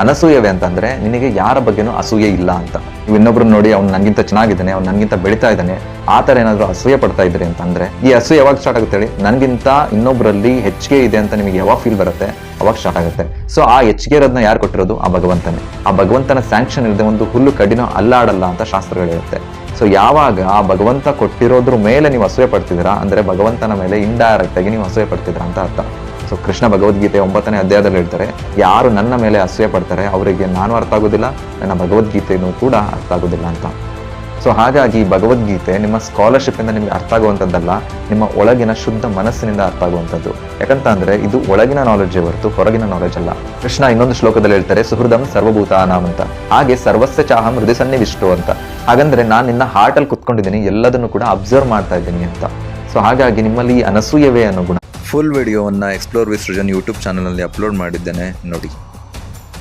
ಅನಸೂಯವೇ ಅಂತಂದ್ರೆ ನಿನಗೆ ಯಾರ ಬಗ್ಗೆನೂ ಅಸೂಯೆ ಇಲ್ಲ ಅಂತ. ನೀವು ಇನ್ನೊಬ್ರನ್ನ ನೋಡಿ ಅವ್ನು ನನ್ಗಿಂತ ಚೆನ್ನಾಗಿದ್ದಾನೆ, ಅವ್ನು ನನ್ಗಿಂತ ಬೆಳಿತಾ ಇದ್ದಾನೆ, ಆ ಥರ ಏನಾದರೂ ಅಸೂಯೆ ಪಡ್ತಾ ಇದ್ರಿ ಅಂತಂದ್ರೆ ಈ ಅಸೂಯೆ ಯಾವಾಗ ಸ್ಟಾರ್ಟ್ ಆಗುತ್ತೆ ಹೇಳಿ? ನನ್ಗಿಂತ ಇನ್ನೊಬ್ರಲ್ಲಿ ಹೆಚ್ಚಿಗೆ ಇದೆ ಅಂತ ನಿಮಗೆ ಯಾವಾಗ ಫೀಲ್ ಬರುತ್ತೆ ಅವಾಗ ಸ್ಟಾರ್ಟ್ ಆಗುತ್ತೆ. ಸೊ ಆ ಹೆಚ್ಚಿಗೆ ಇರೋದನ್ನ ಯಾರು ಕೊಟ್ಟಿರೋದು? ಆ ಭಗವಂತನೇ. ಆ ಭಗವಂತನ ಸ್ಯಾಂಕ್ಷನ್ ಇಲ್ಲದೆ ಒಂದು ಹುಲ್ಲು ಕಡ್ಡಿನೂ ಅಲ್ಲಾಡಲ್ಲ ಅಂತ ಶಾಸ್ತ್ರಗಳಿರುತ್ತೆ. ಸೊ ಯಾವಾಗ ಆ ಭಗವಂತ ಕೊಟ್ಟಿರೋದ್ರ ಮೇಲೆ ನೀವು ಅಸೂಯೆ ಪಡ್ತಿದ್ದೀರಾ ಅಂದ್ರೆ ಭಗವಂತನ ಮೇಲೆ ಇಂಡೈರೆಕ್ಟ್ ಆಗಿ ನೀವು ಅಸೂಯೆ ಪಡ್ತಿದ್ದೀರಾ ಅಂತ ಅರ್ಥ. ಸೊ ಕೃಷ್ಣ ಭಗವದ್ಗೀತೆ 9ನೇ ಅಧ್ಯಾಯದಲ್ಲಿ ಹೇಳ್ತಾರೆ, ಯಾರು ನನ್ನ ಮೇಲೆ ಅಸೂಯೆ ಪಡ್ತಾರೆ ಅವರಿಗೆ ನಾನು ಅರ್ಥ ಆಗೋದಿಲ್ಲ, ನನ್ನ ಭಗವದ್ಗೀತೆನೂ ಕೂಡ ಅರ್ಥ ಆಗೋದಿಲ್ಲ ಅಂತ. ಸೊ ಹಾಗಾಗಿ ಭಗವದ್ಗೀತೆ ನಿಮ್ಮ ಸ್ಕಾಲರ್ಶಿಪ್ ಇಂದ ನಿಮ್ಗೆ ಅರ್ಥ ಆಗುವಂಥದ್ದಲ್ಲ, ನಿಮ್ಮ ಒಳಗಿನ ಶುದ್ಧ ಮನಸ್ಸಿನಿಂದ ಅರ್ಥ ಆಗುವಂಥದ್ದು. ಯಾಕಂತ ಅಂದ್ರೆ ಇದು ಒಳಗಿನ ನಾಲೆಡ್ಜ್ ಹೊರತು ಹೊರಗಿನ ನಾಲೆಡ್ಜ್ ಅಲ್ಲ. ಕೃಷ್ಣ ಇನ್ನೊಂದು ಶ್ಲೋಕದಲ್ಲಿ ಹೇಳ್ತಾರೆ, ಸುಹೃದಂ ಸರ್ವಭೂತಾನಾಂ ಅಂತ. ಹಾಗೆ ಸರ್ವಸ್ಯ ಚಾಹಂ ಹೃದಯ ಸನ್ನಿವಿಷ್ಟೋ ಅಂತ. ಹಾಗಂದ್ರೆ ನಾನು ನಿನ್ನ ಹಾರ್ಟ್ ಅಲ್ಲಿ ಕುತ್ಕೊಂಡಿದ್ದೀನಿ, ಎಲ್ಲದನ್ನು ಕೂಡ ಅಬ್ಸರ್ವ್ ಮಾಡ್ತಾ ಇದ್ದೀನಿ ಅಂತ. ಸೊ ಹಾಗಾಗಿ ನಿಮ್ಮಲ್ಲಿ ಅನಸೂಯವೇ ಅನ್ನೋ ಗುಣ. ಫುಲ್ ವಿಡಿಯೋವನ್ನು ಎಕ್ಸ್ಪ್ಲೋರ್ ವಿತ್ ಸೃಜನ್ ಯೂಟ್ಯೂಬ್ ಚಾನಲ್ನಲ್ಲಿ ಅಪ್ಲೋಡ್ ಮಾಡಿದ್ದೇನೆ, ನೋಡಿ.